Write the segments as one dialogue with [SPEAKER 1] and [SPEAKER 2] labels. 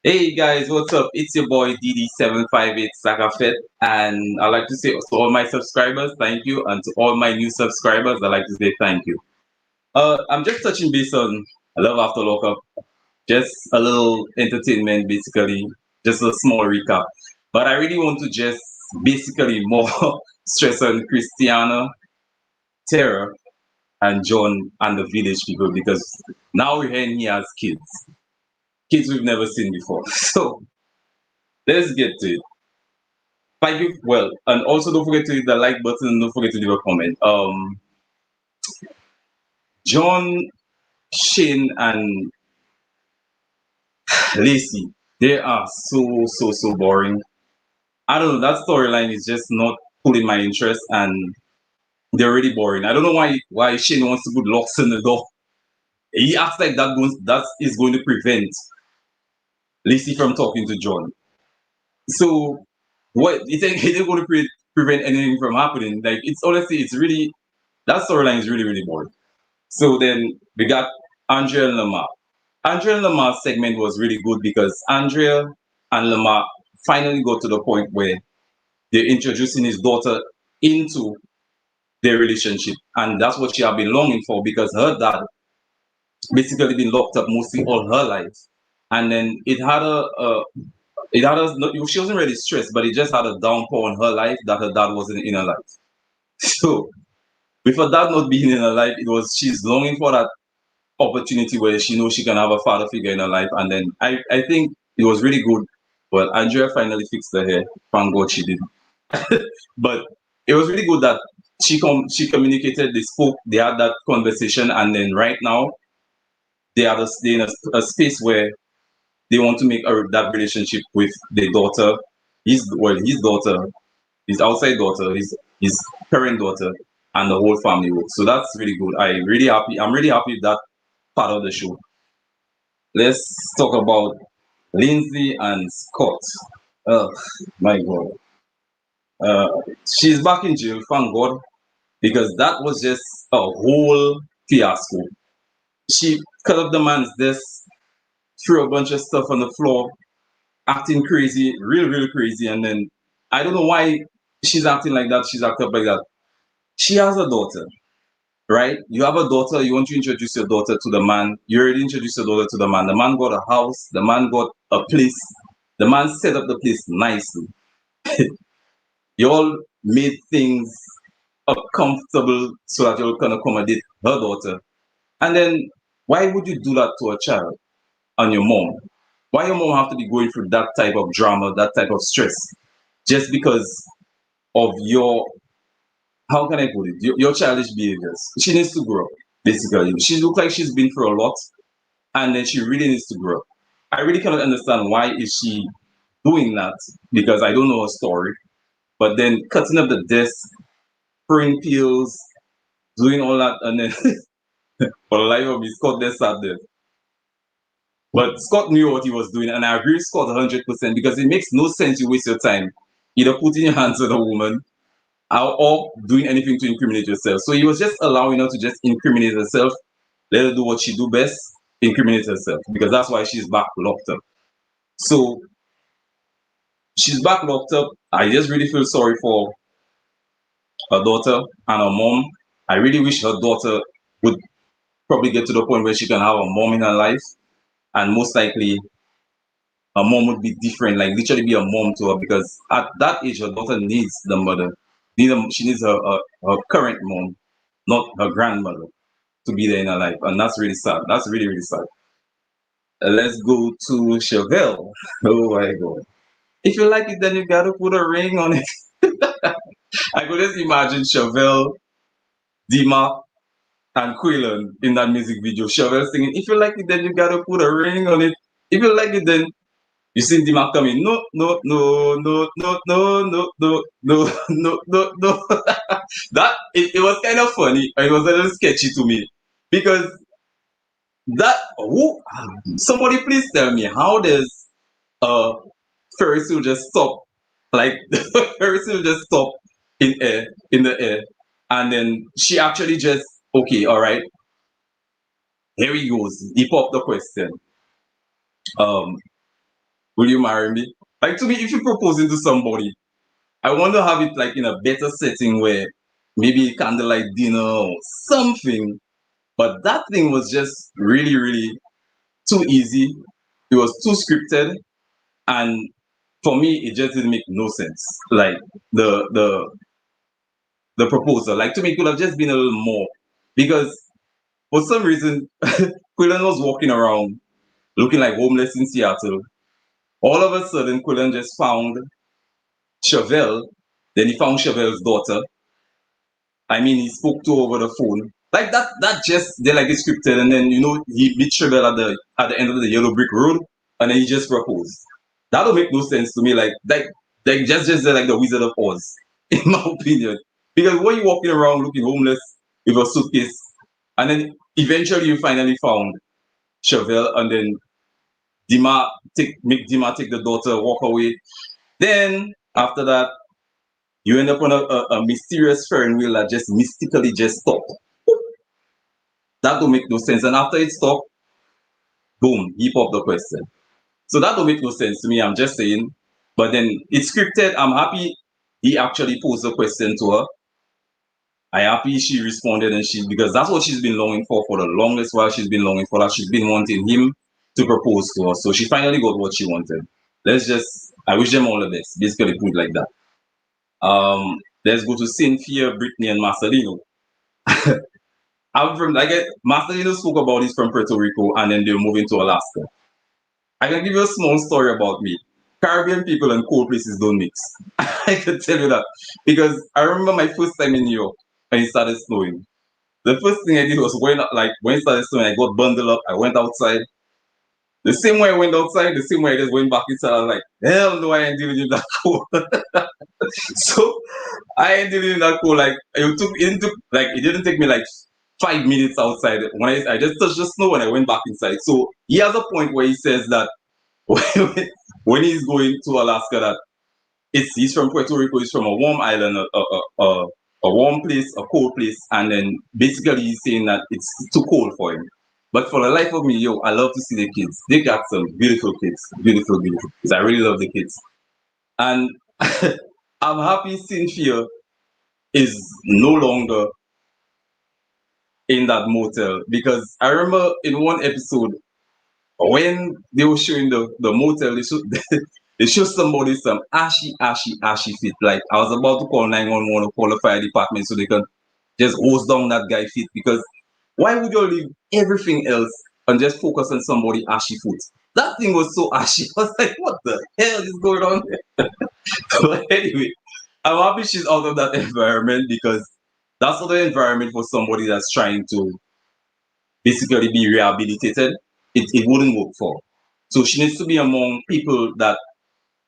[SPEAKER 1] Hey guys, what's up? It's your boy DD758 Sakafet, and I'd like to say to all my subscribers, thank you, and to all my new subscribers, I'd like to say thank you. I'm just touching base on Love After Lockup, just a little entertainment, basically, just a small recap. But I really want to just basically more stress on Christiana, Tara, and John and the village people because now we're hearing he has kids we've never seen before. So let's get to it. Thank you. Well, and also don't forget to hit the like button and don't forget to leave a comment. John, Shane, and Lacey, they are so boring. I don't know. That storyline is just not pulling my interest, and they're really boring. I don't know why Shane wants to put locks in the door. He acts like that is going to prevent Lacey from talking to John. So what? It ain't going to prevent anything from happening. Like it's honestly, it's really that storyline is really boring. So then we got Andrea and Lamar. Andrea and Lamar's segment was really good because Andrea and Lamar finally got to the point where they're introducing his daughter into their relationship. And that's what she had been longing for because her dad basically been locked up mostly all her life. And then she wasn't really stressed, but it just had a downpour on her life that her dad wasn't in her life. So with her dad not being in her life, she's longing for that opportunity where she knows she can have a father figure in her life. And then I think it was really good. Well, Andrea finally fixed her hair. Thank God she did. But it was really good that she communicated, they spoke, they had that conversation, and then right now they're in a space where they want to make that relationship with their daughter, his daughter, his outside daughter, his parent daughter, and the whole family work. So that's really good. I'm really happy with that part of the show. Let's talk about Lindsay and Scott. Oh my God. Uh, she's back in jail, thank God, because that was just a whole fiasco. She cut up the man's desk, threw a bunch of stuff on the floor, acting crazy, really crazy. And then I don't know why she's acting like that. She's acting up like that. She has a daughter, right? You have a daughter, you want to introduce your daughter to the man. You already introduced your daughter to the man. The man got a house, the man got a place, the man set up the place nicely. You all made things comfortable so that you can accommodate her daughter. And then why would you do that to a child and your mom? Why your mom have to be going through that type of drama, that type of stress, just because of your how can I put it? Your childish behaviors. She needs to grow, basically. She looks like she's been through a lot, and then she really needs to grow. I really cannot understand why is she doing that because I don't know her story. But then cutting up the desk, spraying pills, doing all that, and then for the life of me, Scott just sat there. But Scott knew what he was doing, and I agree with Scott 100% because it makes no sense you waste your time either putting your hands on a woman or doing anything to incriminate yourself. So he was just allowing her to just incriminate herself, let her do what she do best, incriminate herself, because that's why she's back locked up. So she's back locked up. I just really feel sorry for her daughter and her mom. I really wish her daughter would probably get to the point where she can have a mom in her life, and most likely her mom would be different, like literally be a mom to her, because at that age her daughter needs the mother. She needs her current mom, not her grandmother, to be there in her life, and that's really sad. That's really sad. Let's go to Chevelle. Oh my God! If you like it, then you gotta put a ring on it. I could just imagine Chevelle, Dima, and Quillen in that music video. Chevelle singing, "If you like it, then you gotta put a ring on it. If you like it, then." You see Dima coming, no. It was kind of funny. It was a little sketchy to me because somebody please tell me how does uh Ferris wheel just stop, like Ferris wheel just stop in the air, and then she actually just okay, all right, here he goes. He popped the question. Um, Will you marry me? Like to me, if you're proposing to somebody, I want to have it like in a better setting where maybe candlelight dinner or something. But that thing was just really, really too easy. It was too scripted, and for me, it just didn't make no sense. Like the the the proposal, like to me, it could have just been a little more because for some reason, Quillen was walking around looking like homeless in Seattle. All of a sudden, Quillen just found Chevelle. Then he found Chevelle's daughter. I mean, he spoke to her over the phone. Like that just they like it's scripted, and then he meet Chevelle at the end of the yellow brick road, and then he just proposed. That don't make no sense to me. Like just like the Wizard of Oz, in my opinion. Because when you walking around looking homeless with a suitcase, and then eventually you finally found Chevelle, and then make Dima take the daughter, walk away. Then after that, you end up on a mysterious Ferris wheel that just mystically just stopped. That don't make no sense. And after it stopped, boom, he popped the question. So that don't make no sense to me. I'm just saying. But then it's scripted. I'm happy he actually posed the question to her. I happy she responded and she because that's what she's been longing for the longest while. She's been longing for that. She's been wanting him to propose to her. So she finally got what she wanted. I wish them all the best. Basically put it like that. Let's go to Cynthia, Brittany, and Marcelino. I'm from like Marcelino spoke about this from Puerto Rico and then they're moving to Alaska. I can give you a small story about me. Caribbean people and cold places don't mix. I can tell you that. Because I remember my first time in New York and it started snowing. The first thing I did was when it started snowing, I got bundled up, I went outside. The same way I went outside, the same way I just went back inside. I was like, hell no, I ain't dealing with that cold. So I ain't dealing with that cold. Like it didn't take me like 5 minutes outside. When I just touched the snow and I went back inside. So he has a point where he says that when he's going to Alaska, that he's from Puerto Rico, he's from a warm island, a warm place, a cold place, and then basically he's saying that it's too cold for him. But for the life of me, yo, I love to see the kids. They got some beautiful kids, beautiful, beautiful kids. I really love the kids, and I'm happy Cynthia is no longer in that motel because I remember in one episode when they were showing the motel, they show somebody some ashy fit. Like I was about to call 911 or call the fire department so they can just hose down that guy fit because why would you leave everything else and just focus on somebody ashy foot? That thing was so ashy. I was like, what the hell is going on there? But anyway, I'm happy she's out of that environment because that's not the environment for somebody that's trying to basically be rehabilitated. It wouldn't work for. So she needs to be among people that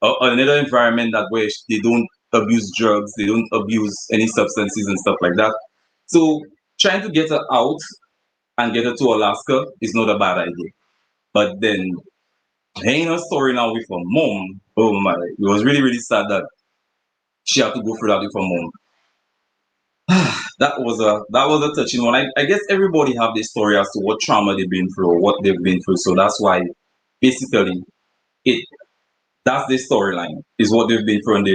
[SPEAKER 1] another environment that where they don't abuse drugs, they don't abuse any substances and stuff like that. So trying to get her out and get her to Alaska is not a bad idea. But then hearing her story now with her mom, oh my, it was really, really sad that she had to go through that with her mom. That was a touching one. I guess everybody have their story as to what trauma they've been through or what they've been through. So that's why basically it that's the storyline is what they've been through and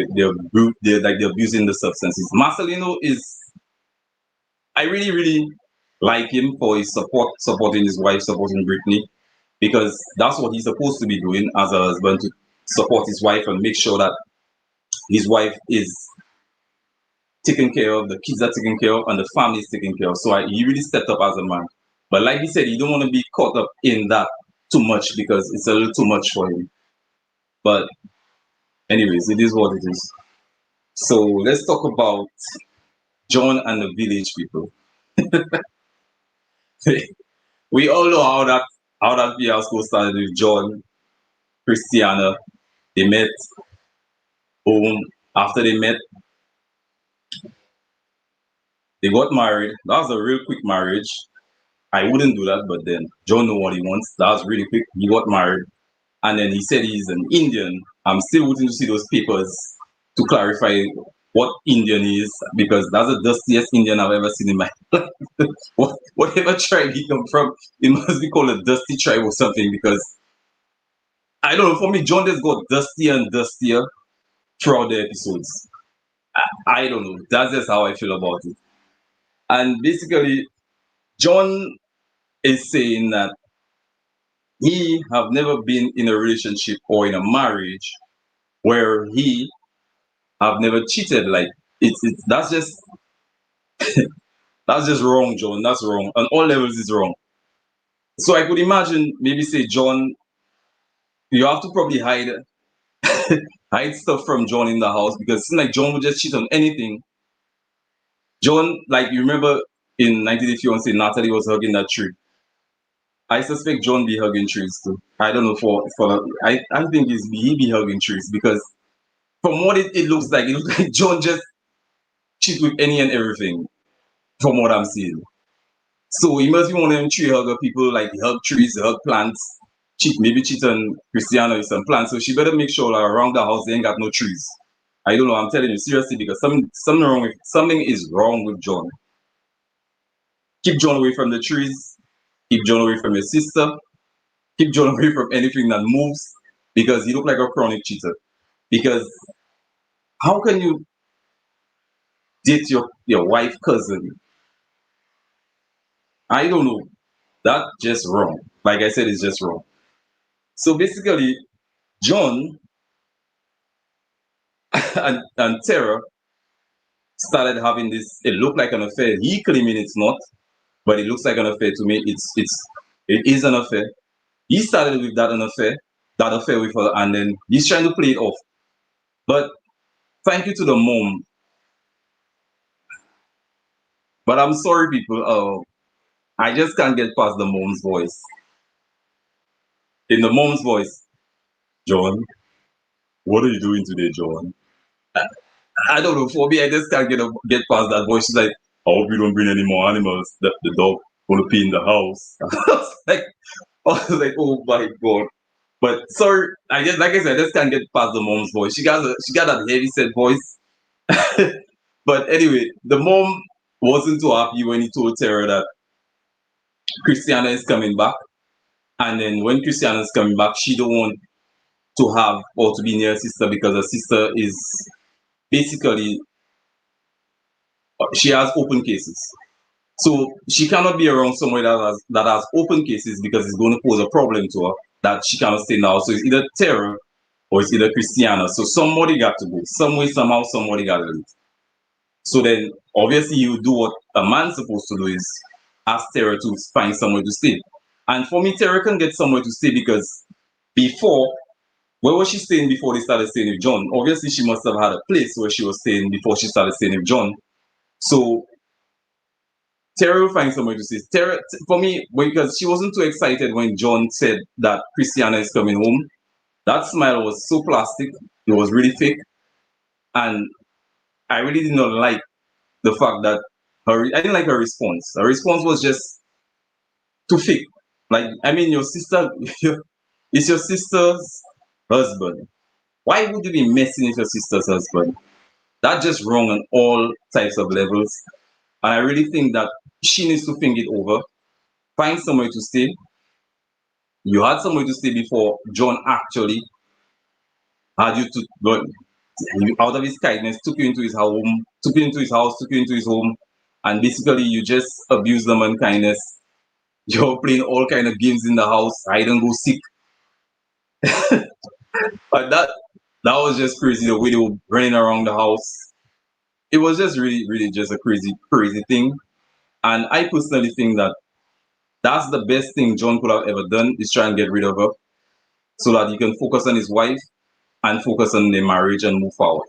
[SPEAKER 1] they're abusing the substances. Marcelino is I really really like him for his supporting his wife, supporting Brittany, because that's what he's supposed to be doing as a husband to support his wife and make sure that his wife is taken care of, the kids are taken care of, and the family is taken care of. So he really stepped up as a man. But like he said, he don't want to be caught up in that too much because it's a little too much for him. But anyways, it is what it is. So let's talk about John and the village people. We all know how that fiasco started with John, Christiana. They met. Boom. After they met, they got married. That was a real quick marriage. I wouldn't do that, but then John know what he wants. That was really quick. He got married, and then he said he's an Indian. I'm still waiting to see those papers to clarify what Indian he is because that's the dustiest Indian I've ever seen in my life. Whatever tribe he come from, it must be called a dusty tribe or something because I don't know. For me, John just got dustier and dustier throughout the episodes. I don't know. That's just how I feel about it. And basically, John is saying that he have never been in a relationship or in a marriage where he have never cheated. Like it's that's just wrong, John. That's wrong. On all levels, it's wrong. So I could imagine maybe say John, you have to probably hide stuff from John in the house because it's not like John would just cheat on anything. John, like you remember in 1981, say Natalie was hugging that tree. I suspect John be hugging trees too. I don't know for I think he be hugging trees because from what it looks like, it looks like John just cheat with any and everything from what I'm seeing. So he must be one of them tree hugger people like he hug trees, he hug plants, maybe cheat on Christiana with some plants. So she better make sure like, around the house they ain't got no trees. I don't know, I'm telling you seriously because something is wrong with John. Keep John away from the trees, keep John away from your sister, keep John away from anything that moves because he look like a chronic cheater. Because how can you date your wife cousin? I don't know. That's just wrong. Like I said, it's just wrong. So basically, John and Tara started having this. It looked like an affair. He claiming it's not, but it looks like an affair to me. It is an affair. He started with that affair with her, and then he's trying to play it off. But thank you to the mom. But I'm sorry, people. I just can't get past the mom's voice. In the mom's voice, John, what are you doing today, John? I don't know. For me, I just can't get past that voice. She's like, I hope you don't bring any more animals. The dog gonna pee in the house. I was like, oh my god. But sorry, I just like I said, I just can't get past the mom's voice. She got that heavy set voice. But anyway, the mom wasn't too happy when he told Tara that Christiana is coming back. And then when Christiana is coming back, she don't want to have or to be near her sister because her sister is basically she has open cases. So she cannot be around somewhere that has open cases because it's going to pose a problem to her that she cannot stay now. So it's either Tara or it's either Christiana. So somebody got to go. Some way, somehow, somebody got to leave. So then obviously you do what a man's supposed to do is ask Tara to find somewhere to stay. And for me, Tara can get somewhere to stay because before, where was she staying before they started staying with John? Obviously, she must have had a place where she was staying before she started staying with John. So Tara will find somewhere to stay. Tara, for me, because she wasn't too excited when John said that Christiana is coming home. That smile was so plastic. It was really fake. And I really did not like the fact that I didn't like her response. Her response was just too fake. Like, I mean, your sister, it's your sister's husband. Why would you be messing with your sister's husband? That's just wrong on all types of levels. And I really think that she needs to think it over, find somewhere to stay. You had somewhere to stay before John actually had you to go out of his kindness, took you into his home, took you into his house, took you into his home, and basically you just abuse the unkindness. You're playing all kind of games in the house, hide and go seek. But that was just crazy the way they were running around the house. It was just really, really just a crazy, crazy thing. And I personally think that that's the best thing John could have ever done is try and get rid of her so that he can focus on his wife and focus on their marriage and move forward.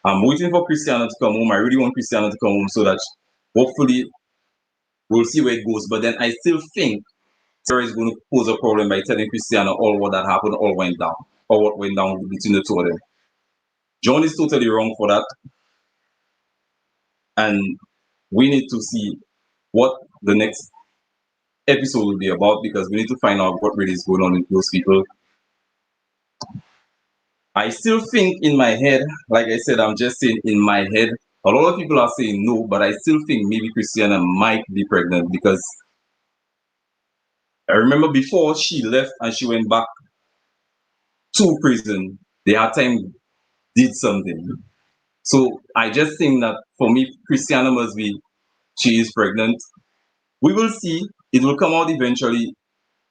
[SPEAKER 1] I'm waiting for Christiana to come home. I really want Christiana to come home so that hopefully we'll see where it goes. But then I still think Sarah is going to pose a problem by telling Christiana all what that happened, all went down, or what went down between the two of them. John is totally wrong for that. And we need to see what the next episode will be about because we need to find out what really is going on with those people. I still think in my head, like I said, I'm just saying in my head, a lot of people are saying no, but I still think maybe Christiana might be pregnant because I remember before she left and she went back to prison, they had time did something. So I just think that for me, Christiana must be she is pregnant. We will see. It will come out eventually.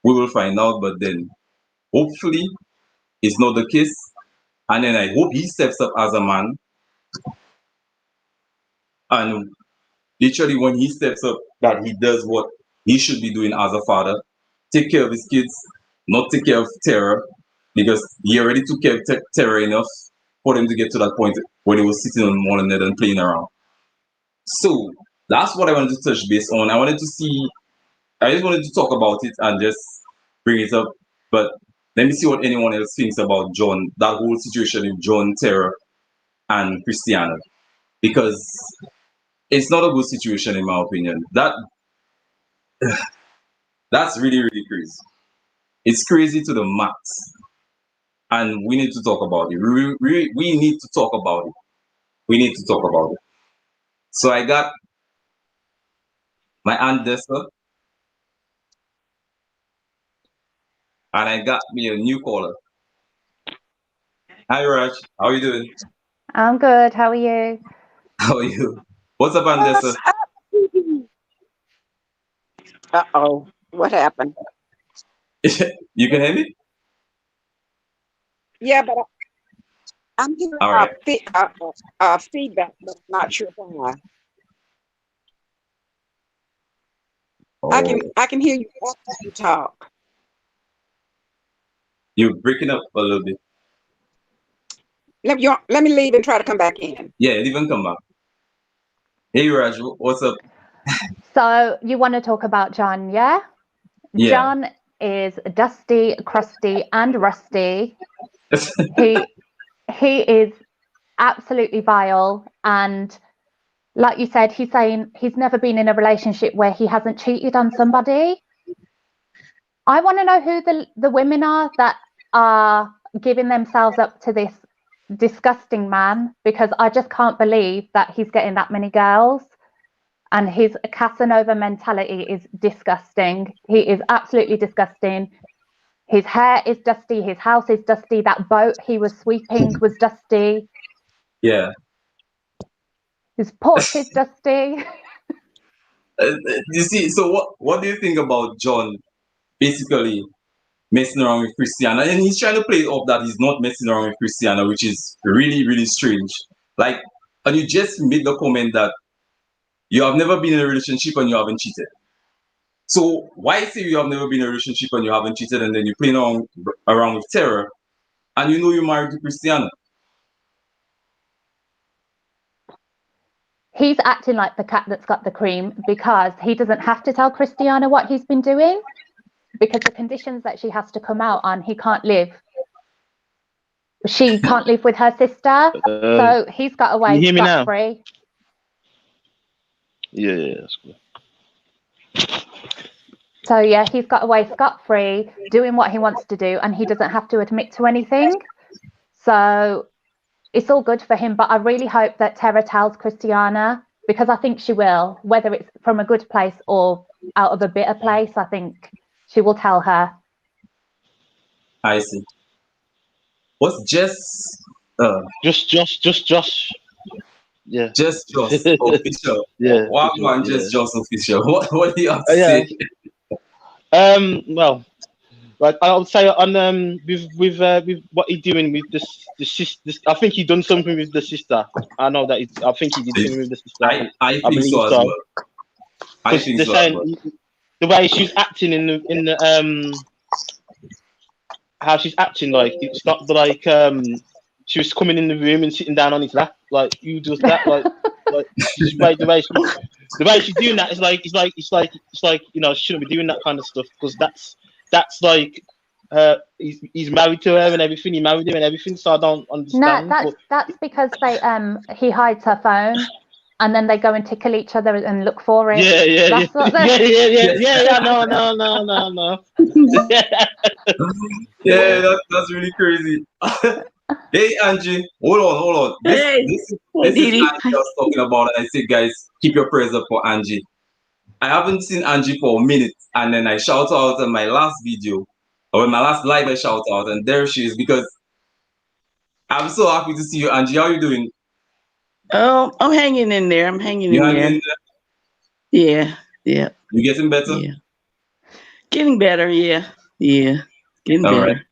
[SPEAKER 1] We will find out, but then hopefully it's not the case. And then I hope he steps up as a man. And literally when he steps up, that he does what he should be doing as a father. Take care of his kids, not take care of Terror, because he already took care of Terror enough for them to get to that point when he was sitting on Moreland and playing around. So that's what I wanted to touch base on. I just wanted to talk about it and just bring it up. But let me see what anyone else thinks about John, that whole situation with John, Terror, and Christiana. Because it's not a good situation in my opinion. That's really, really crazy. It's crazy to the max. And we need to talk about it. We need to talk about it. We need to talk about it. So I got my Aunt Dessa and I got me a new caller. Hi Raj, how are you doing?
[SPEAKER 2] I'm good. How are you?
[SPEAKER 1] How are you? What's up, Aunt Dessa?
[SPEAKER 3] What's up? Uh-oh. What happened?
[SPEAKER 1] You can hear me?
[SPEAKER 3] Yeah, but I'm hearing
[SPEAKER 1] All right.
[SPEAKER 3] feedback, but not sure why.
[SPEAKER 1] Oh,
[SPEAKER 3] I can hear you after you talk.
[SPEAKER 1] you're breaking up a little bit.
[SPEAKER 3] Let me leave and try to come back in.
[SPEAKER 1] Yeah, even come back. Hey Raj, what's up?
[SPEAKER 2] So you want to talk about John, yeah?
[SPEAKER 1] Yeah.
[SPEAKER 2] John is dusty, crusty, and rusty. He is absolutely vile, and like you said, he's saying he's never been in a relationship where he hasn't cheated on somebody. I want to know who the women are that are giving themselves up to this disgusting man, because I just can't believe that he's getting that many girls. And his Casanova mentality is disgusting. He is absolutely disgusting. His hair is dusty. His house is dusty. That boat he was sweeping was dusty.
[SPEAKER 1] Yeah.
[SPEAKER 2] His porch is dusty.
[SPEAKER 1] You see, so what do you think about John basically messing around with Christiana? And he's trying to play it off that he's not messing around with Christiana, which is really, really strange. Like, and you just made the comment that you have never been in a relationship and you haven't cheated. So why say you have never been in a relationship and you haven't cheated and then you're playing around with Terror and you know you're married to Christiana?
[SPEAKER 2] He's acting like the cat that's got the cream, because he doesn't have to tell Christiana what he's been doing, because the conditions that she has to come out on, he can't live. She can't live with her sister, so he's got away
[SPEAKER 4] you hear me now?
[SPEAKER 2] scot-free.
[SPEAKER 4] Yeah, that's good.
[SPEAKER 2] So yeah, he's got away scot-free, doing what he wants to do, and he doesn't have to admit to anything. So it's all good for him, but I really hope that Terror tells Christiana, because I think she will, whether it's from a good place or out of a bitter place. I think she will tell her.
[SPEAKER 1] I see. What's just
[SPEAKER 4] Josh. Yeah.
[SPEAKER 1] Just official.
[SPEAKER 4] Yeah.
[SPEAKER 1] What man?
[SPEAKER 4] Yeah.
[SPEAKER 1] Just official. What do you have to say?
[SPEAKER 4] Well, like I would say on with what he's doing with the sister. I think he done something with the sister. I know that. I think he did something with the sister.
[SPEAKER 1] I think so as well. I think so as well.
[SPEAKER 4] The way she's acting in the how she's acting, like it's not like she was coming in the room and sitting down on his lap, like you just that, like the way she's doing that is like it's like you know, she shouldn't be doing that kind of stuff, because that's like he's married to her and everything. He married her and everything, so I don't understand.
[SPEAKER 2] No, that's because he hides her phone, and then they go and tickle each other and look for it.
[SPEAKER 4] Yeah. No.
[SPEAKER 1] Yeah, that's really crazy. Hey Angie, hold on. This is Angie I was talking about, and I said, guys, keep your prayers up for Angie. I haven't seen Angie for a minute, and then I shout out on my last video, or in my last live, I shout out, and there she is. Because I'm so happy to see you, Angie. How you doing?
[SPEAKER 5] Oh, I'm hanging in there. I'm hanging
[SPEAKER 1] You
[SPEAKER 5] in
[SPEAKER 1] hanging
[SPEAKER 5] there.
[SPEAKER 1] in there?
[SPEAKER 5] Yeah, yeah,
[SPEAKER 1] You getting better?
[SPEAKER 5] yeah. Getting better. Yeah, yeah. Getting
[SPEAKER 1] All right.
[SPEAKER 5] better.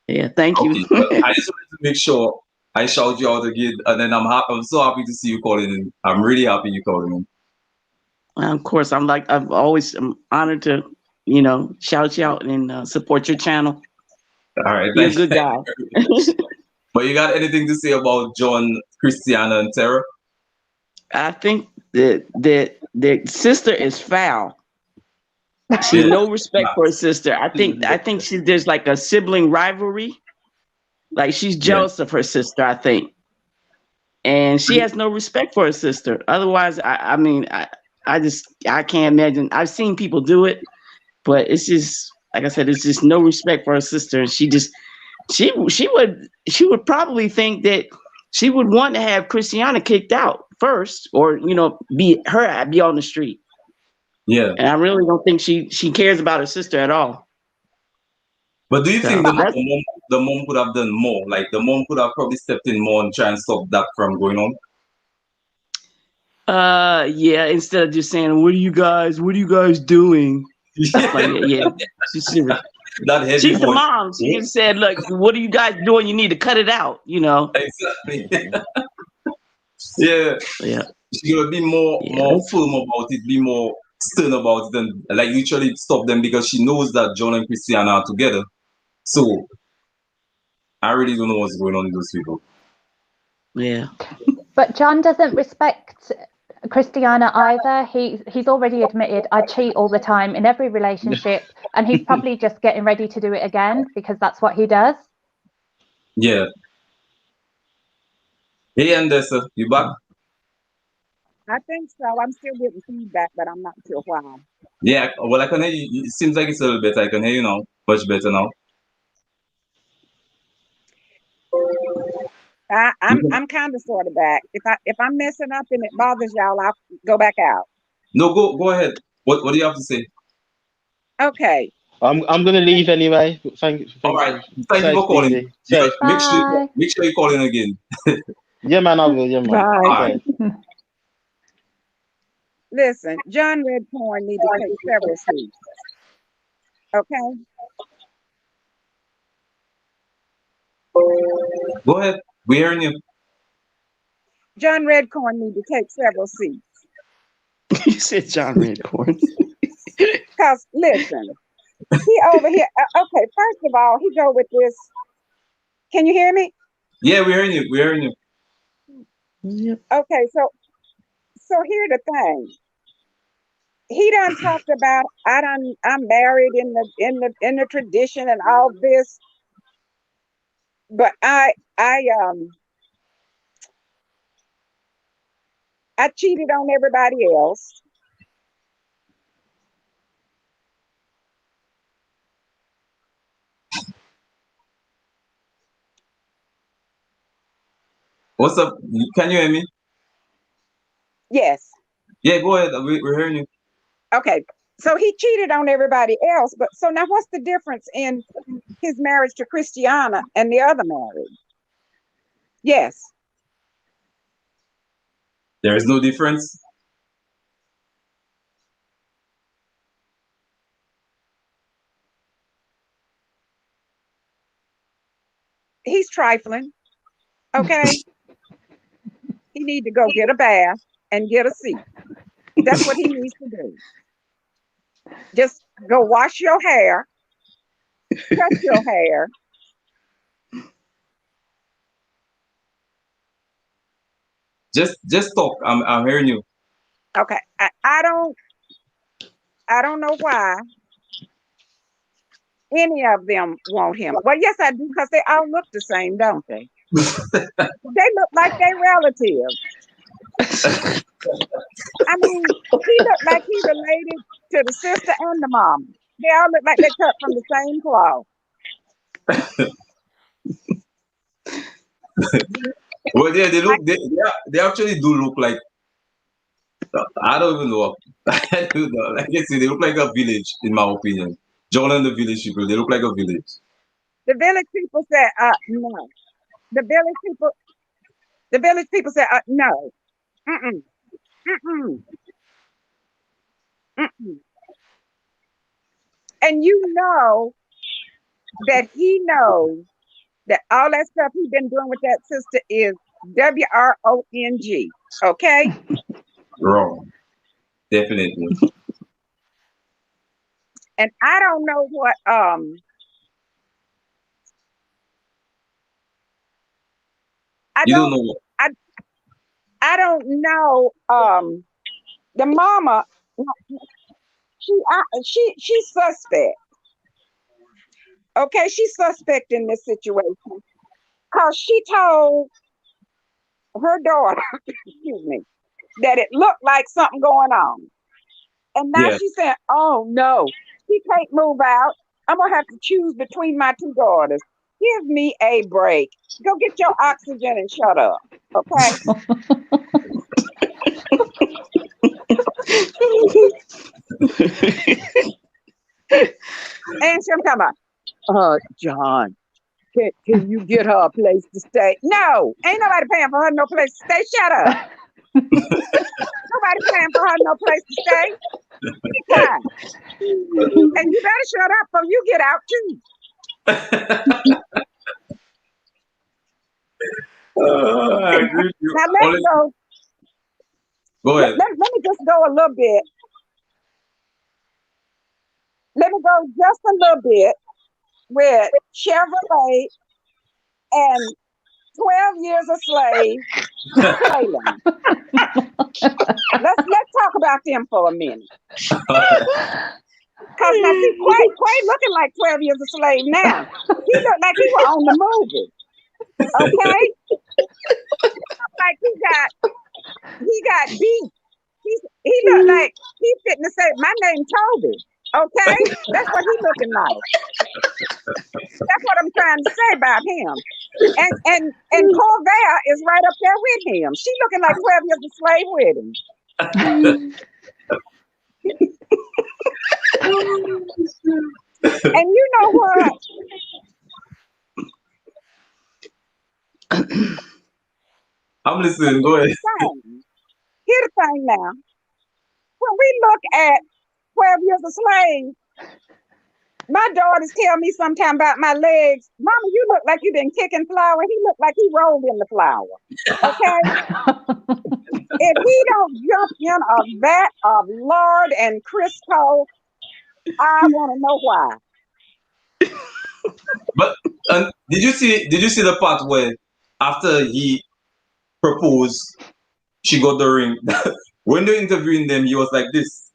[SPEAKER 5] Yeah. Thank you.
[SPEAKER 1] Okay. Well, I just wanted to make sure I shout you out again, and then I'm so happy to see you calling in. I'm really happy you calling in.
[SPEAKER 5] Of course, I'm honored to, shout you out and support your channel.
[SPEAKER 1] All right.
[SPEAKER 5] You're a
[SPEAKER 1] Thank
[SPEAKER 5] good
[SPEAKER 1] you.
[SPEAKER 5] guy.
[SPEAKER 1] But you got anything to say about John, Christiana, and Tara?
[SPEAKER 5] I think that the sister is foul. She
[SPEAKER 1] Yeah.
[SPEAKER 5] no respect for her sister. I think there's like a sibling rivalry. Like she's jealous of her sister, I think. And she has no respect for her sister. Otherwise, I mean, I can't imagine. I've seen people do it, but it's just like I said, it's just no respect for her sister. And she would probably think that she would want to have Christiana kicked out first, or be on the street.
[SPEAKER 1] Yeah.
[SPEAKER 5] And I really don't think she cares about her sister at all.
[SPEAKER 1] But do you
[SPEAKER 5] So
[SPEAKER 1] think the mom could have done more? Like the mom could have probably stepped in more and try and stop that from going on?
[SPEAKER 5] Yeah, instead of just saying, what are you guys doing? Like, yeah.
[SPEAKER 1] That heavy
[SPEAKER 5] She's the
[SPEAKER 1] voice.
[SPEAKER 5] mom. She just said, look, what are you guys doing? You need to cut it out,
[SPEAKER 1] Exactly. Yeah.
[SPEAKER 5] Yeah.
[SPEAKER 1] She's gonna be more firm about it, be more stern about it, and like literally stop them, because she knows that John and Christiana are together. So I really don't know what's going on with those people.
[SPEAKER 5] Yeah.
[SPEAKER 2] But John doesn't respect Christiana either. He's already admitted, I cheat all the time in every relationship, and he's probably just getting ready to do it again because that's what he does.
[SPEAKER 1] Yeah. Hey, Andessa, you back?
[SPEAKER 3] I think so. I'm still getting feedback, but I'm not sure why.
[SPEAKER 1] Yeah. Well, I can hear you. It seems like it's a little better. I can hear you now. Much better now.
[SPEAKER 3] I'm kind of sort of back. If I'm messing up and it bothers y'all, I'll go back out.
[SPEAKER 1] No, go ahead. What do you have to say?
[SPEAKER 3] Okay.
[SPEAKER 4] I'm gonna leave anyway. Thank
[SPEAKER 1] All right.
[SPEAKER 4] you.
[SPEAKER 1] Thank you for calling.
[SPEAKER 4] Stevie.
[SPEAKER 1] Yeah,
[SPEAKER 2] Bye.
[SPEAKER 1] make sure you call in again.
[SPEAKER 4] Yeah, man, I will. Yeah, man.
[SPEAKER 3] Bye.
[SPEAKER 4] Okay.
[SPEAKER 3] Listen, John Redcorn need to take several seats. Okay.
[SPEAKER 1] Go ahead. We're hearing you.
[SPEAKER 3] John Redcorn need to take several seats.
[SPEAKER 5] You said John Redcorn.
[SPEAKER 3] Because listen, he over here. Okay, first of all, he go with this. Can you hear me?
[SPEAKER 1] Yeah, we're hearing you. We're hearing you.
[SPEAKER 5] Yep.
[SPEAKER 3] Okay, so here's the thing. He done talked about I'm married in the tradition and all this, but I cheated on everybody else.
[SPEAKER 1] What's up? Can you hear me?
[SPEAKER 3] Yes.
[SPEAKER 1] Yeah, go ahead. We're hearing you.
[SPEAKER 3] Okay. So he cheated on everybody else, but so now what's the difference in his marriage to Christiana and the other marriage? Yes.
[SPEAKER 1] There is no difference.
[SPEAKER 3] He's trifling. Okay. He need to go get a bath and get a seat. That's what he needs to do. Just go wash your hair, cut your hair.
[SPEAKER 1] Just talk. I'm hearing you.
[SPEAKER 3] Okay. I don't know why any of them want him. Well, yes, I do, because they all look the same, don't they? They look like they're relatives. I mean, he looked like he related to the sister and the mom. They all look like they cut from the same cloth.
[SPEAKER 1] Well, yeah, they look. They actually do look like I don't even know. I don't know. Like I say, they look like a village, in my opinion. John and the village people, they look like a village.
[SPEAKER 3] The village people said, no. The village people said, no. Mm-mm. Mm-mm. Mm-mm. And you know that he knows that all that stuff he's been doing with that sister is WRONG. Okay?
[SPEAKER 1] Wrong. Definitely.
[SPEAKER 3] And I don't know what
[SPEAKER 1] You don't know what.
[SPEAKER 3] I don't know the mama she's suspect. Okay, she's suspect in this situation because she told her daughter, excuse me, that it looked like something going on. And now
[SPEAKER 1] Yeah.
[SPEAKER 3] she's saying, oh no, she can't move out. I'm gonna have to choose between my two daughters. Give me a break. Go get your oxygen and shut up. Okay. And she'll come up. John, can you get her a place to stay? No, ain't nobody paying for her no place to stay. Shut up. Nobody paying for her no place to stay. Yeah. And you better shut up or you get out too.
[SPEAKER 1] I agree with you.
[SPEAKER 3] Now let's go.
[SPEAKER 1] Go ahead.
[SPEAKER 3] Let me just go a little bit. Let me go just a little bit with Chevrolet and 12 Years a Slave, Quaylen. Let's talk about them for a minute. Because now see, Quay looking like 12 Years a Slave now. He looked like he was on the movie. Okay? Like he got beat. He looked like he's fitting to say, my name Toby. Okay? That's what he looking like. That's what I'm trying to say about him. And Corvette is right up there with him. She looking like 12 Years a Slave with him. And you know what?
[SPEAKER 1] I'm listening. Go ahead.
[SPEAKER 3] Here's the thing now. When we look at 12 Years a Slave, my daughters tell me sometime about my legs. Mama, you look like you've been kicking flour. He looked like he rolled in the flour. Okay? If he don't jump in a vat of lard and Crisco, I want to know why.
[SPEAKER 1] But did you see the part where after he proposed, she got the ring? When they're interviewing them, he was like this.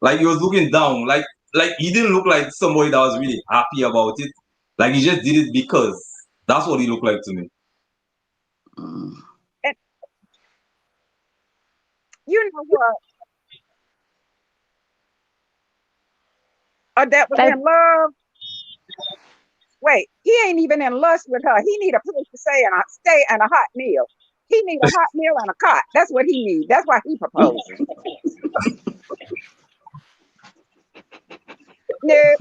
[SPEAKER 1] Like he was looking down. Like he didn't look like somebody that was really happy about it. Like he just did it because. That's what he looked like to me.
[SPEAKER 3] And you know what? That was in love. Wait, he ain't even in lust with her. He need a place to stay and a hot meal. He need a hot meal and a cot. That's what he needs. That's why he proposed. No.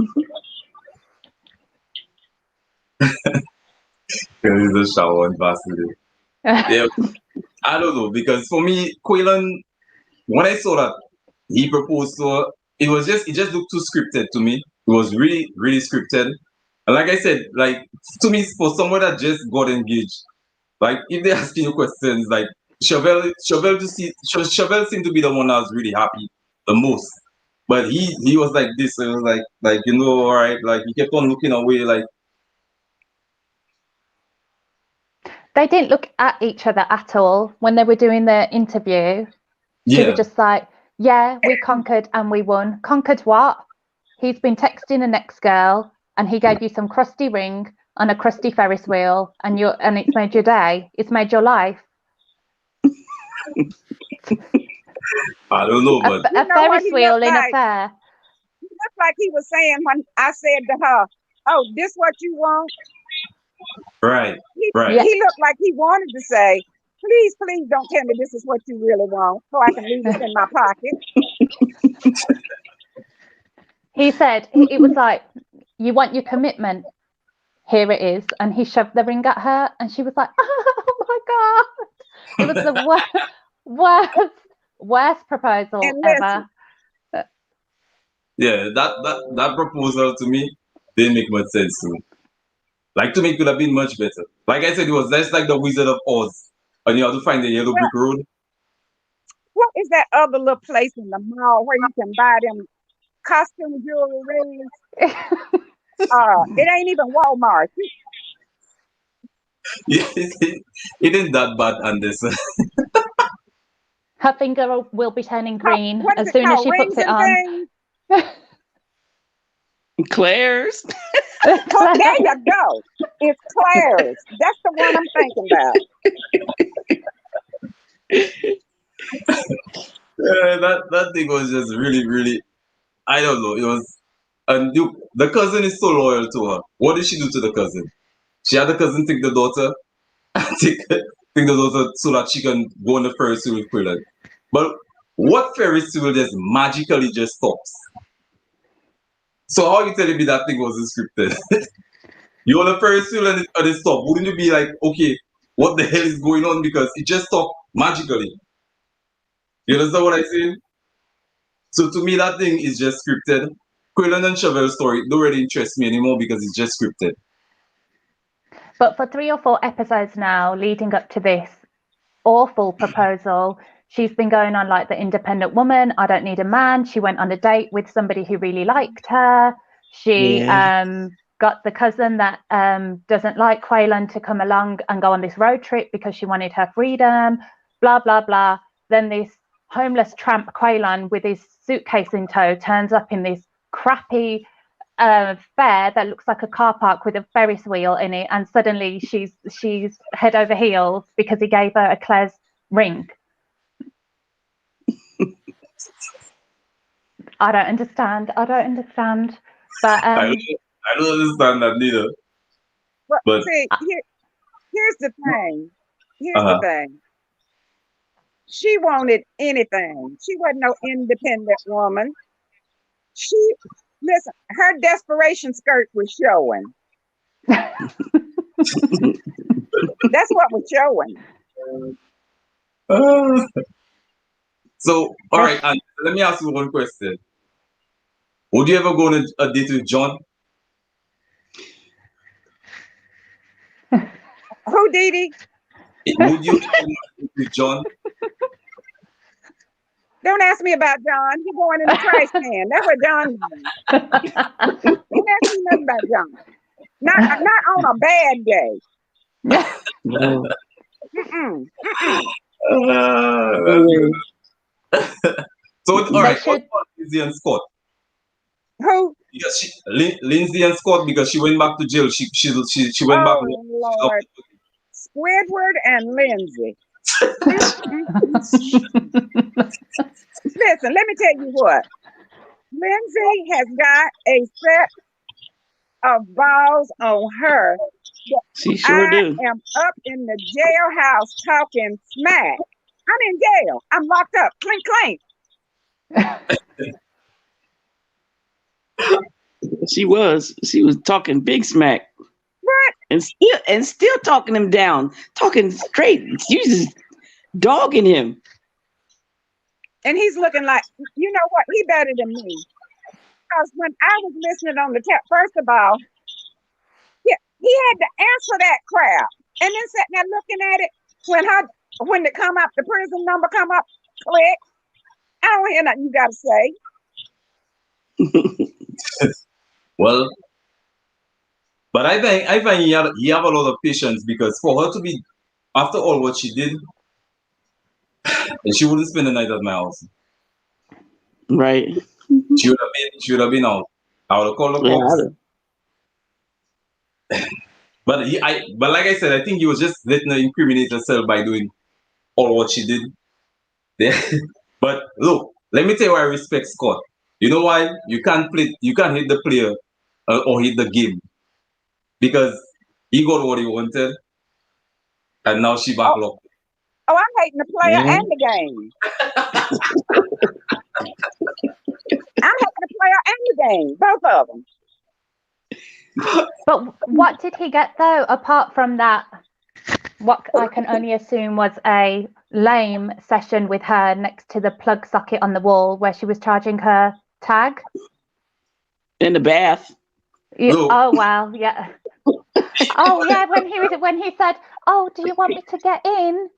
[SPEAKER 1] He's a shower and basket. Yeah, I don't know, because for me, Quaylen, when I saw that he proposed to her, it just looked too scripted to me. It was really, really scripted. And like I said, like to me, for someone that just got engaged, like if they asking you questions, like Chevelle seemed to be the one that was really happy the most. But he was like this, so it was like all right, like he kept on looking away, like
[SPEAKER 2] they didn't look at each other at all when they were doing the interview. They were just like, yeah, we conquered and we won. Conquered what? He's been texting the next girl and he gave you some crusty ring on a crusty Ferris wheel and it's made your day. It's made your life.
[SPEAKER 1] I don't know, but
[SPEAKER 2] a Ferris wheel in a fair.
[SPEAKER 3] He looked like he was saying when I said to her, oh, this what you want?
[SPEAKER 1] Right.
[SPEAKER 3] He looked like he wanted to say, Please, please don't tell me this is what you really want, so I can leave this in my pocket.
[SPEAKER 2] He said it was like, you want your commitment? Here it is. And he shoved the ring at her, and she was like, oh my God. It was the worst proposal
[SPEAKER 3] And listen,
[SPEAKER 2] ever.
[SPEAKER 1] Yeah, that proposal to me didn't make much sense to me. Like, to me, it could have been much better. Like I said, it was less like the Wizard of Oz, and you have to find the yellow brick road.
[SPEAKER 3] what is that other little place in the mall where you can buy them costume jewelry? It ain't even Walmart.
[SPEAKER 1] it ain't that bad, Anderson.
[SPEAKER 2] Her finger will be turning green
[SPEAKER 3] What is
[SPEAKER 2] as
[SPEAKER 3] it
[SPEAKER 2] soon as
[SPEAKER 3] called?
[SPEAKER 2] she
[SPEAKER 3] Rings
[SPEAKER 2] puts it
[SPEAKER 3] and
[SPEAKER 2] on.
[SPEAKER 3] things?
[SPEAKER 5] Claire's.
[SPEAKER 3] There you go. It's Claire's. That's the one I'm thinking about.
[SPEAKER 1] That thing was just really, really, I don't know. It was, and the cousin is so loyal to her. What did she do to the cousin? She had the cousin take the daughter, take the daughter so that she can go on the Ferris wheel with Quillen. But what Ferris wheel just magically just stops? So how you telling me that thing wasn't scripted? You on the Ferris wheel and it stopped. Wouldn't you be like, okay, what the hell is going on? Because it just stopped magically. You understand what I'm saying? So to me, that thing is just scripted. Quillen and Chevel's story don't really interest me anymore because it's just scripted.
[SPEAKER 2] But for 3 or 4 episodes now, leading up to this awful proposal, she's been going on like the independent woman. I don't need a man. She went on a date with somebody who really liked her. She got the cousin that doesn't like Quaylen to come along and go on this road trip because she wanted her freedom, blah, blah, blah. Then this homeless tramp Quaylen with his suitcase in tow turns up in this crappy fair that looks like a car park with a Ferris wheel in it, and suddenly she's head over heels because he gave her a Claire's ring. I don't understand. But
[SPEAKER 1] I don't understand that neither. But
[SPEAKER 3] see, here's the thing. The thing. She wanted anything. She wasn't no independent woman. Listen, her desperation skirt was showing. That's what was showing.
[SPEAKER 1] So, all right, and let me ask you one question. Would you ever go on a date with John?
[SPEAKER 3] Who, Dee?
[SPEAKER 1] Would you ever go on a date with John?
[SPEAKER 3] Don't ask me about John. He's going in the trash can. That's what John does. Don't ask me nothing about John. Not on a bad day.
[SPEAKER 1] So, all right, what about Lindsay and Scott?
[SPEAKER 3] Who?
[SPEAKER 1] Because Lindsay and Scott, because she went back to jail. She went back.
[SPEAKER 3] Oh, Lord. Squidward and Lindsay. Listen, let me tell you what. Lindsay has got a set of balls on her.
[SPEAKER 5] She sure do.
[SPEAKER 3] I am up in the jailhouse talking smack. I'm in jail. I'm locked up. Clink, clink.
[SPEAKER 5] She was talking big smack.
[SPEAKER 3] What?
[SPEAKER 5] And still talking him down, talking straight. She just dogging him.
[SPEAKER 3] And he's looking like, you know what? He better than me. Because when I was listening on the tap, first of all, he had to answer that crap. And then sitting there looking at it when it come up, the prison number come up, click. I don't hear nothing you got to say.
[SPEAKER 1] Well, but I think he have a lot of patience, because for her to be, after all what she did, and she wouldn't spend the night at my house.
[SPEAKER 5] Right.
[SPEAKER 1] She would have been out. I would have called the cops. But like I said, I think he was just letting her incriminate herself by doing all what she did. But look, let me tell you why I respect Scott. You know why? You can't hit the player or hit the game, because he got what he wanted, and now she backlogged.
[SPEAKER 3] Oh, I'm hating the player
[SPEAKER 4] Mhm.
[SPEAKER 3] and the game. I'm hating the player and the game, both of them.
[SPEAKER 2] But what did he get though, apart from that? What I can only assume was a lame session with her next to the plug socket on the wall where she was charging her tag.
[SPEAKER 5] In the bath.
[SPEAKER 1] No.
[SPEAKER 2] Oh wow, yeah. Oh yeah, when he said, "Oh, do you want me to get in?"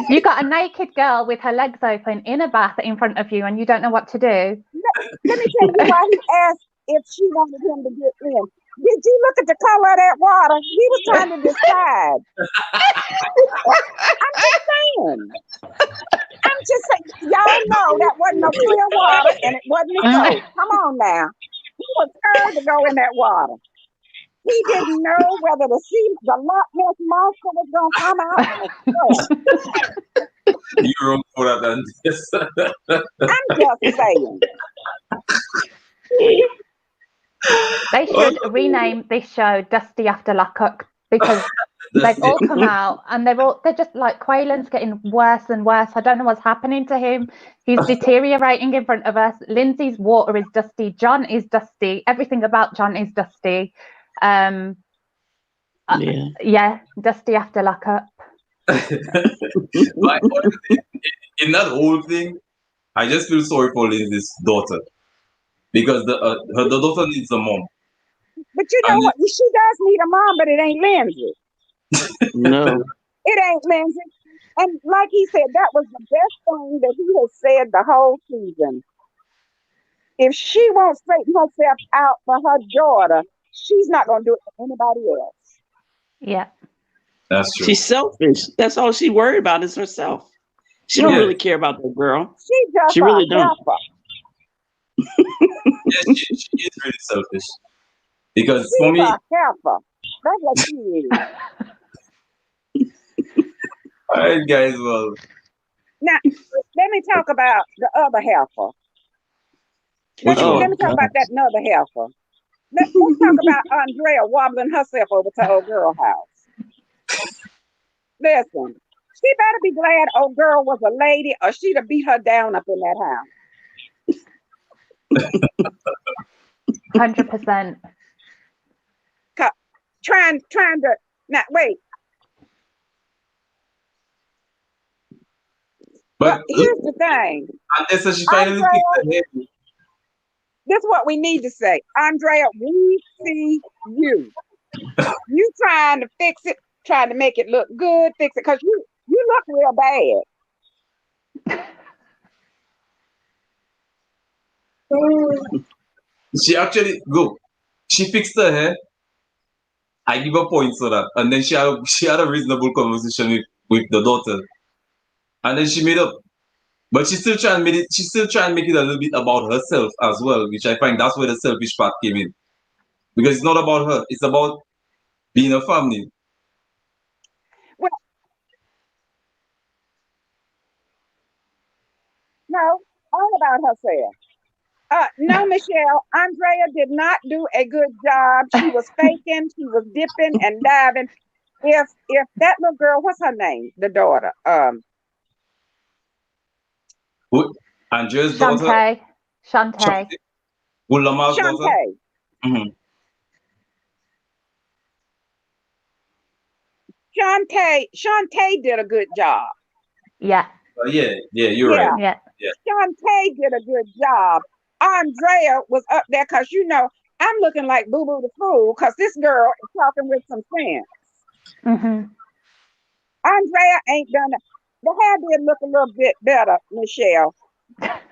[SPEAKER 2] You got a naked girl with her legs open in a bath in front of you, and you don't know what to do.
[SPEAKER 3] Let me tell you why he asked if she wanted him to get in. Did you look at the color of that water? He was trying to decide. I'm just saying. Y'all know that wasn't no clear water and it wasn't a soap. Come on now. He was scared to go in that water. He didn't know whether the Loch Ness monster was going to come out in the sun.
[SPEAKER 1] You wrong for that than this.
[SPEAKER 3] I'm just saying.
[SPEAKER 2] They should rename this show Dusty After Lockup because they've all come out and they're just like Quaylen's getting worse and worse. I don't know what's happening to him. He's deteriorating in front of us. Lindsay's water is dusty. John is dusty. Everything about John is dusty. Yeah, Dusty After Lockup.
[SPEAKER 1] Like, in that whole thing, I just feel sorry for Lindsay's daughter because the daughter needs a mom.
[SPEAKER 3] But you know what? She does need a mom, but it ain't Lindsay.
[SPEAKER 5] No.
[SPEAKER 3] It ain't Lindsay. And like he said, that was the best thing that he has said the whole season. If she won't straighten herself out for her daughter, she's not going to do it for anybody else.
[SPEAKER 2] Yeah.
[SPEAKER 1] That's true.
[SPEAKER 5] She's selfish. That's all she worried about is herself. She don't really care about that girl.
[SPEAKER 3] She
[SPEAKER 5] really don't.
[SPEAKER 1] Yeah, she is really selfish. Because
[SPEAKER 3] She's
[SPEAKER 1] for me,
[SPEAKER 3] a helper. That's what she is.
[SPEAKER 1] all right, guys. Well,
[SPEAKER 3] Now, let me talk about the other helper.
[SPEAKER 1] which
[SPEAKER 3] Let
[SPEAKER 1] one?
[SPEAKER 3] me talk about that another helper. Let's talk about Andrea wobbling herself over to old girl house. Listen, she better be glad old girl was a lady or she'd have beat her down up in that house.
[SPEAKER 2] 100%.
[SPEAKER 3] Trying to now wait.
[SPEAKER 1] But
[SPEAKER 3] here's the thing.
[SPEAKER 1] Andrea said she finally fixed her head.
[SPEAKER 3] This is what we need to say. Andrea, we see you. You trying to fix it, trying to make it look good, fix it, because you look real bad.
[SPEAKER 1] She actually she fixed her hair. I give her points for that. And then she had a reasonable conversation with the daughter. And then she made up. But she's still trying to make it a little bit about herself as well, which I find that's where the selfish part came in. Because it's not about her, it's about being a family.
[SPEAKER 3] Well, no, all about herself. No, Michelle, Andrea did not do a good job. She was faking, she was dipping and diving. If that little girl, what's her name? The daughter.
[SPEAKER 1] Andrea's daughter?
[SPEAKER 2] Shantae.
[SPEAKER 1] Lamar's daughter? Mm-hmm.
[SPEAKER 3] Shantae did a good job.
[SPEAKER 2] Yeah.
[SPEAKER 1] You're right.
[SPEAKER 2] Yeah.
[SPEAKER 3] Shantae did a good job. Andrea was up there because, I'm looking like Boo Boo the Fool because this girl is talking with some sense.
[SPEAKER 2] Mm-hmm.
[SPEAKER 3] Andrea ain't done that. The hair did look a little bit better, Michelle. But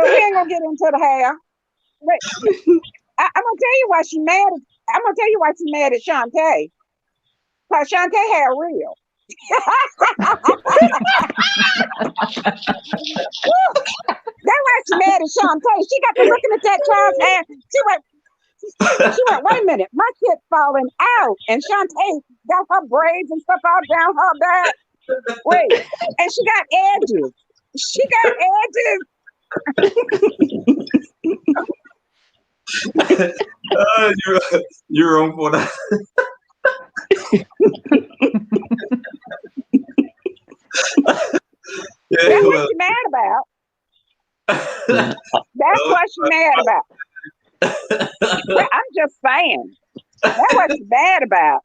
[SPEAKER 3] we ain't gonna get into the hair. Wait, I'm gonna tell you why she mad. I'm gonna tell you why she mad at Shantae. Cause Shantae hair real. That's why she mad at Shantae. She got to looking at that child's hair. She went, wait a minute, my kid's falling out. And Shantae got her braids and stuff all down her back. Wait, and she got edges. She got edges.
[SPEAKER 1] You're wrong for that. Yeah,
[SPEAKER 3] That's what
[SPEAKER 1] well,
[SPEAKER 3] she's mad about. That's what she's mad about. I'm just saying. That's what she's mad about.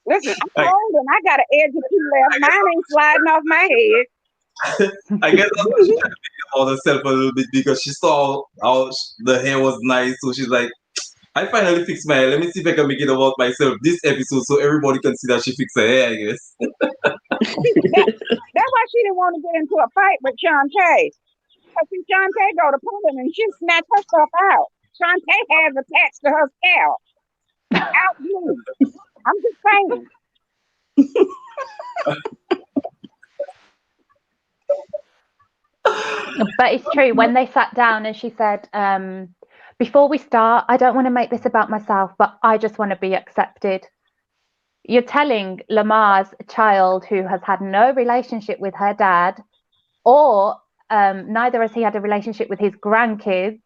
[SPEAKER 3] Listen, I'm
[SPEAKER 1] I,
[SPEAKER 3] old and I got an edge or two left. Mine ain't sliding off my head.
[SPEAKER 1] I guess that's why she tried to make it all herself a little bit because she saw how the hair was nice. So she's like, I finally fixed my hair. Let me see if I can make it about myself this episode so everybody can see that she fixed her hair, I guess.
[SPEAKER 3] That's why she didn't want to get into a fight with Shantae. Because see, Shantae go to pulling and she snatched her stuff out. Shantae has attached to her scalp. Out blue. I'm just saying.
[SPEAKER 2] But it's true, when they sat down and she said, before we start, I don't want to make this about myself, but I just want to be accepted. You're telling Lamar's child, who has had no relationship with her dad, or neither has he had a relationship with his grandkids,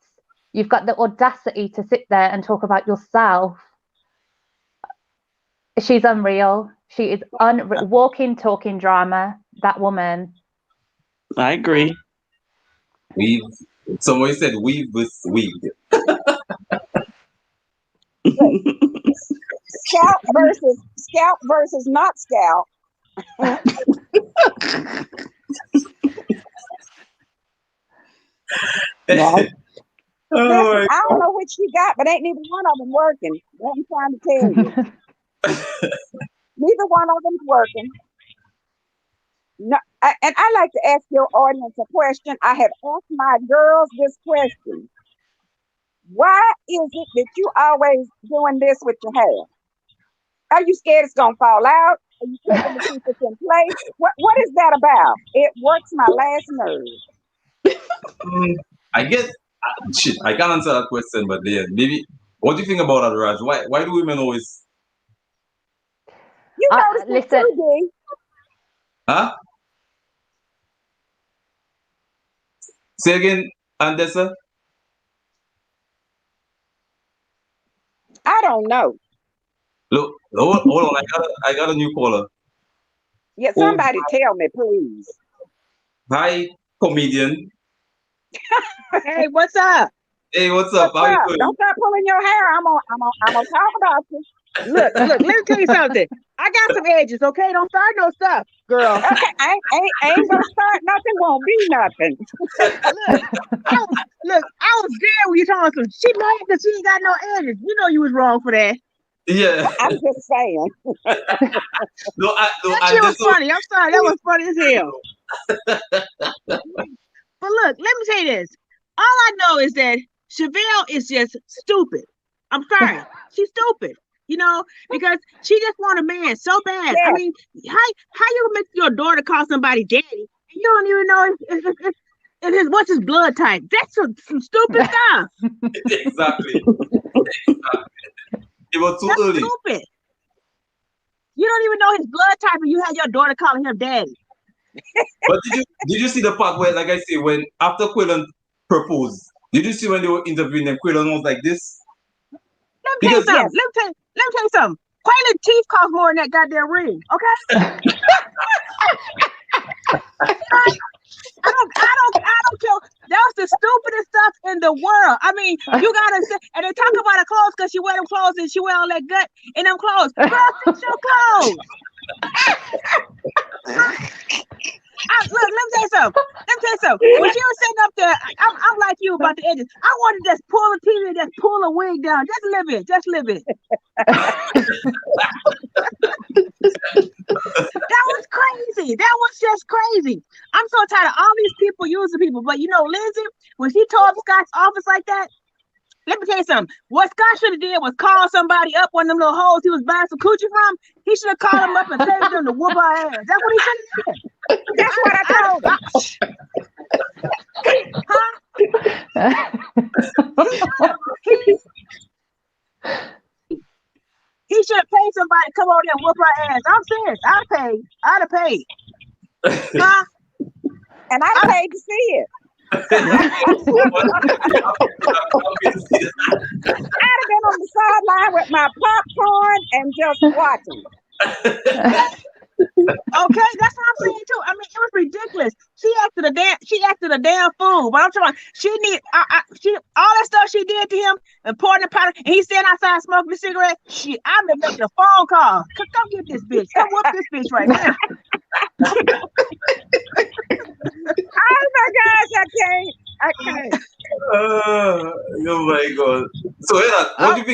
[SPEAKER 2] you've got the audacity to sit there and talk about yourself. She's unreal. She is walking, talking drama, that woman.
[SPEAKER 5] I agree.
[SPEAKER 1] Somebody said weave with weave.
[SPEAKER 3] Scalp versus not scalp.
[SPEAKER 5] Right.
[SPEAKER 3] Listen, I don't know which she got, but ain't neither one of them working. What I'm trying to tell you. Neither one of them's working. No, and I like to ask your audience a question. I have asked my girls this question. Why is it that you always doing this with your hair? Are you scared it's gonna fall out? Are you checking to see if it's in place? What is that about? It works my last nerve.
[SPEAKER 1] I guess shit. I can't answer that question, but yeah, maybe. What do you think about that, Raj? Why do women always?
[SPEAKER 3] You notice it
[SPEAKER 2] listen.
[SPEAKER 3] too, D.
[SPEAKER 1] Huh? Say again, Andessa.
[SPEAKER 3] I don't know.
[SPEAKER 1] Look, hold on. I got a new caller.
[SPEAKER 3] Yeah, somebody tell me, please.
[SPEAKER 1] Hi, comedian.
[SPEAKER 6] Hey, what's up?
[SPEAKER 1] Hey, what's up? How you doing?
[SPEAKER 3] Don't start pulling your hair. I'm gonna talk about you.
[SPEAKER 6] Look, let me tell you something. I got some edges, okay? Don't start no stuff, girl.
[SPEAKER 3] Okay, I ain't gonna start nothing. Won't be nothing.
[SPEAKER 6] Look, I was there when you told some. She mad because she ain't got no edges. You know you was wrong for that.
[SPEAKER 1] Yeah.
[SPEAKER 3] I'm just saying.
[SPEAKER 6] That shit was funny. I'm sorry, that was funny as hell. But look, let me say this. All I know is that Chevelle is just stupid. I'm sorry, she's stupid. You know, because she just want a man so bad.
[SPEAKER 3] Yeah.
[SPEAKER 6] I mean, how you make your daughter call somebody daddy and you don't even know if what's his blood type? That's some stupid stuff.
[SPEAKER 1] Exactly. It was too
[SPEAKER 6] That's
[SPEAKER 1] early.
[SPEAKER 6] stupid. You don't even know his blood type, and you had your daughter calling him daddy.
[SPEAKER 1] But did you see the part where, like I say, when after Quillen proposed, did you see when they were interviewing them, Quillen was like this?
[SPEAKER 6] Let me tell you something. Let me tell you something. Quaylen's teeth cost more than that goddamn ring. Okay. I don't care. That was the stupidest stuff in the world. I mean, you gotta say, and they talk about her clothes because she wear them clothes and she wear all that gut in them clothes. Girl, fix your clothes. Look, let me tell you something. When she was sitting up there, I'm like you about the edges. I wanted to just pull the TV and just pull a wig down. Just live it. That was crazy. That was just crazy. I'm so tired of all these people using people. But you know, Lindsay, when she told Scott's office like that, let me tell you something. What Scott should have did was call somebody up, one of them little hoes he was buying some coochie from. He should have called them up and paid them to whoop her ass. That's what he should have did.
[SPEAKER 3] That's what I told him.
[SPEAKER 6] Huh? He should have paid somebody to come over there and whoop her ass. I'm serious. I'd have paid. Huh?
[SPEAKER 3] And I paid to see it. I'd have been on the sideline with my popcorn and just watching.
[SPEAKER 6] Okay, that's what I'm saying too. I mean, it was ridiculous. She acted a damn fool. But I'm talking about she all that stuff she did to him and pouring the powder, and he's standing outside smoking a cigarette. Shit, I'm making a phone call. Come get this bitch. Come whoop this bitch right now.
[SPEAKER 3] Oh my gosh, I can't.
[SPEAKER 1] Oh my God! So, what do you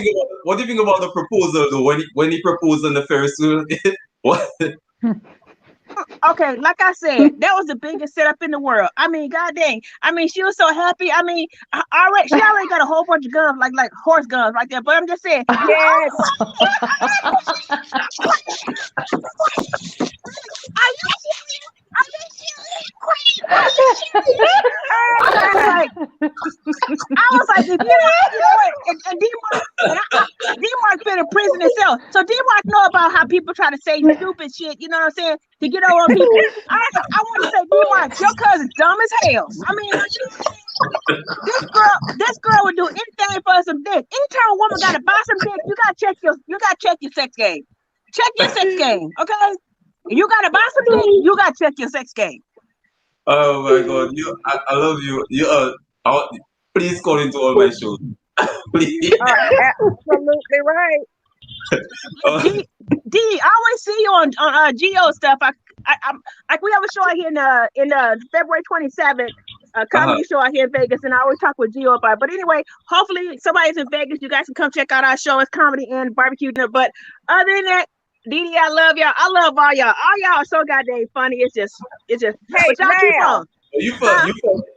[SPEAKER 1] think about the proposal though? When he proposed on the Ferris wheel, what?
[SPEAKER 6] Okay, like I said, that was the biggest setup in the world. I mean, god dang. I mean, she was so happy. I mean, she already got a whole bunch of guns, like horse guns right there. But I'm just saying,
[SPEAKER 3] Yes.
[SPEAKER 6] Are you serious? Are you serious? Queen? I was like, if you know it, and D-Mark been in prison himself. So D-Mark know about how people try to say stupid shit, you know what I'm saying, to get over on people. I want to say, D-Mark, your cousin's dumb as hell. I mean, you know what I'm saying? This girl would do anything for some dick. Anytime a woman gotta buy some dick, you gotta check your sex game. Check your sex game, okay? You gotta buy some dick, you gotta check your sex game.
[SPEAKER 1] Oh my God! I love you. Please call into all my shows. Please.
[SPEAKER 3] Absolutely right.
[SPEAKER 6] D, I always see you on Geo stuff. I we have a show out here in February 27th, a comedy show out here in Vegas, and I always talk with Geo about it. But anyway, hopefully somebody's in Vegas. You guys can come check out our show. It's comedy and barbecue dinner. But other than that, Dee, I love y'all. I love all y'all. All y'all are so goddamn funny. It's just.
[SPEAKER 3] Hey,
[SPEAKER 6] but y'all keep on.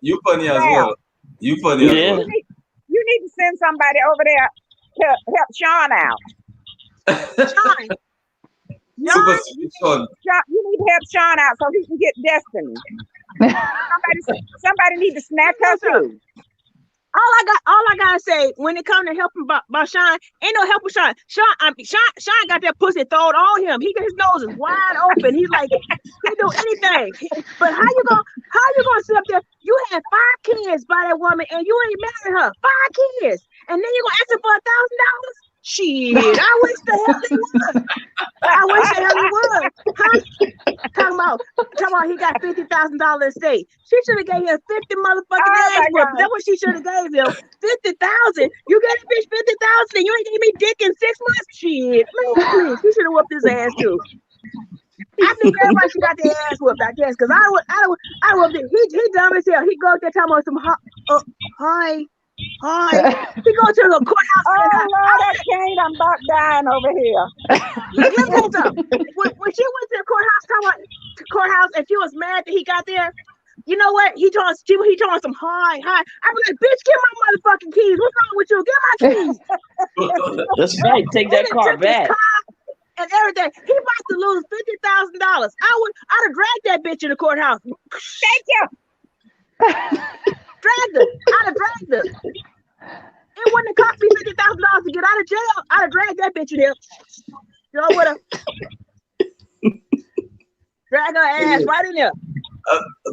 [SPEAKER 1] You funny as well. You funny as well.
[SPEAKER 3] You need to send somebody over there to help Sean out.
[SPEAKER 6] Sean.
[SPEAKER 1] Super sweet Sean.
[SPEAKER 3] You need to help Sean out so he can get Destiny. Somebody need to snatch her too.
[SPEAKER 6] All I gotta say when it comes to helping about Sean, ain't no helping Sean. Sean got that pussy thrown on him. His nose is wide open. He's like, he do anything. But how you gonna sit up there? You had 5 kids by that woman and you ain't married her. 5 kids, and then you gonna ask her for $1,000? Shit, I wish the hell he would. Huh? Talking about he got $50,000 estate. She should have gave him 50 motherfucking ass whoop. That's what she should have gave him. 50,000. You gave a bitch 50,000 and you ain't gave me dick in 6 months. Shit, man, she should have whooped his ass too. I think everybody should got their ass whooped, I guess, because I whooped it. He dumb as hell. He go up there talking about some hi. He go to the courthouse.
[SPEAKER 3] Oh Lord, I can't. I'm about dying over here.
[SPEAKER 6] Let me tell you something. When she went to the courthouse, and she was mad that he got there. You know what? He told us some hi. I was like, bitch, get my motherfucking keys. What's wrong with you? Get my keys.
[SPEAKER 5] That's right. Take that car back.
[SPEAKER 6] And everything. He about to lose $50,000. I'd have dragged that bitch in the courthouse.
[SPEAKER 3] Thank you.
[SPEAKER 6] I'd have dragged her. It wouldn't have cost me $50,000 to get out of jail. I'd have dragged that bitch in there. You know what? Drag her ass right in there.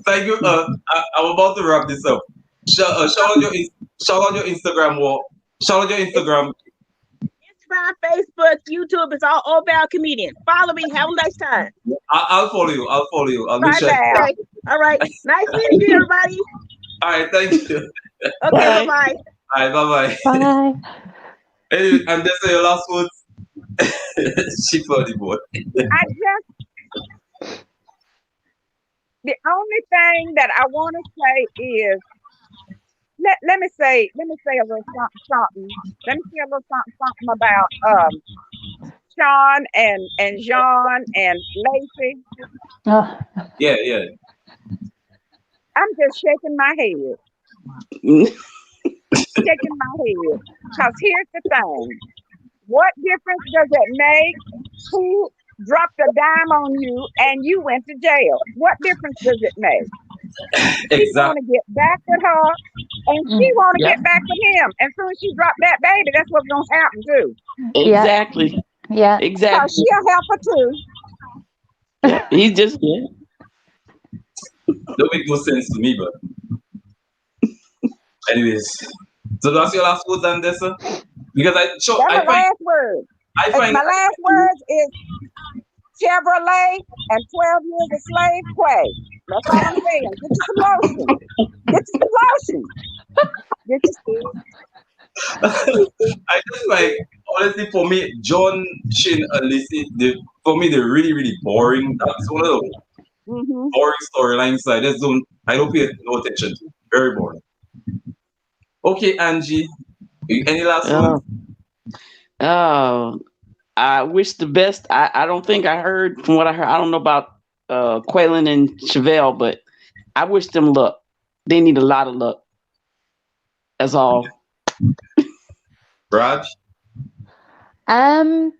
[SPEAKER 1] Thank you. I'm about to wrap this up. Shout out your Instagram wall. Shout out your Instagram.
[SPEAKER 6] Instagram, Facebook, YouTube. It's all Oval Comedian. Follow me. Have a nice time.
[SPEAKER 1] I'll follow you. I'll make sure.
[SPEAKER 6] Okay. All right. Nice meeting you, everybody.
[SPEAKER 1] All right, thank you.
[SPEAKER 6] Okay, bye.
[SPEAKER 1] All right, bye.
[SPEAKER 2] Bye.
[SPEAKER 1] Anyway, and that's your last words. She funny boy.
[SPEAKER 3] The only thing that I want to say is, let me say a little something. Let me say a little something about Sean and John and Lacey.
[SPEAKER 2] Oh.
[SPEAKER 1] Yeah.
[SPEAKER 3] I'm just shaking my head. Because here's the thing. What difference does it make who dropped a dime on you and you went to jail? What difference does it make?
[SPEAKER 1] Exactly.
[SPEAKER 3] He's want to get back with her and she want to get back with him. And soon as she drop that baby, that's what's going to happen too.
[SPEAKER 5] Exactly.
[SPEAKER 2] Yeah.
[SPEAKER 5] Exactly.
[SPEAKER 3] Because she'll help her too.
[SPEAKER 5] He's just
[SPEAKER 1] Don't make no sense to me, but Anyways, so that's your last words on this, sir? Because
[SPEAKER 3] That's my last word.
[SPEAKER 1] I find
[SPEAKER 3] My last words is Chevrolet and 12 years a slave play. That's all I'm saying. Get you some lotion. Get you some lotion. Get you
[SPEAKER 1] I just like honestly for me, John, Shin, and Lizzie, for me they're really, really boring. That's one of the boring storylines. I don't pay no attention to. Very boring. Okay, Angie, any last words?
[SPEAKER 5] Oh, I wish the best. I don't think I heard from what I heard. I don't know about Quaylen and Chevelle, but I wish them luck. They need a lot of luck. That's all.
[SPEAKER 1] Raj?
[SPEAKER 2] I'm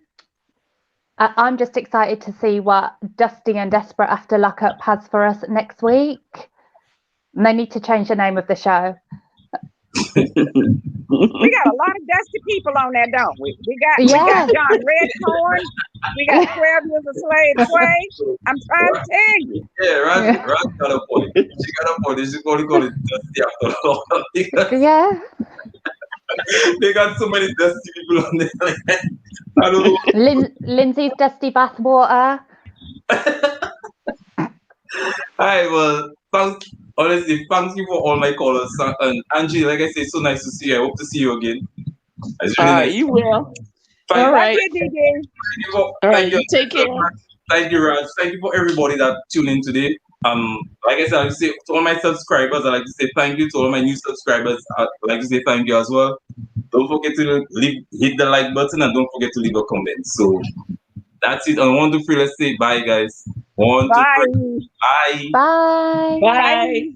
[SPEAKER 2] just excited to see what Dusty and Desperate After Lockup has for us next week. They need to change the name of the show.
[SPEAKER 3] We got a lot of dusty people on there, don't we? We got John Redcorn. We got 12 Years a Slave Play. I'm trying to tell you.
[SPEAKER 1] Yeah, Raj got a point. She got a point. She's going to call it Dusty After Lockup.
[SPEAKER 2] Yeah.
[SPEAKER 1] They got so many dusty people on there. I don't know.
[SPEAKER 2] Lindsay's Dusty Bathwater.
[SPEAKER 1] Hi, well, thanks you for all my callers. And Angie, like I said, so nice to see you. I hope to see you again. It's really nice.
[SPEAKER 5] You will.
[SPEAKER 1] Thank
[SPEAKER 5] All right.
[SPEAKER 1] Thank you.
[SPEAKER 5] Take care.
[SPEAKER 1] Thank you, Raj. Thank you for everybody that tuned in today. Like I said, I like to say to all my subscribers, I like to say thank you. To all my new subscribers, I like to say thank you as well. Don't forget to hit the like button and don't forget to leave a comment. So that's it. On 1, 2, 3, let's say bye, guys. 1, 2, 3. Bye.
[SPEAKER 2] Bye.
[SPEAKER 5] Bye.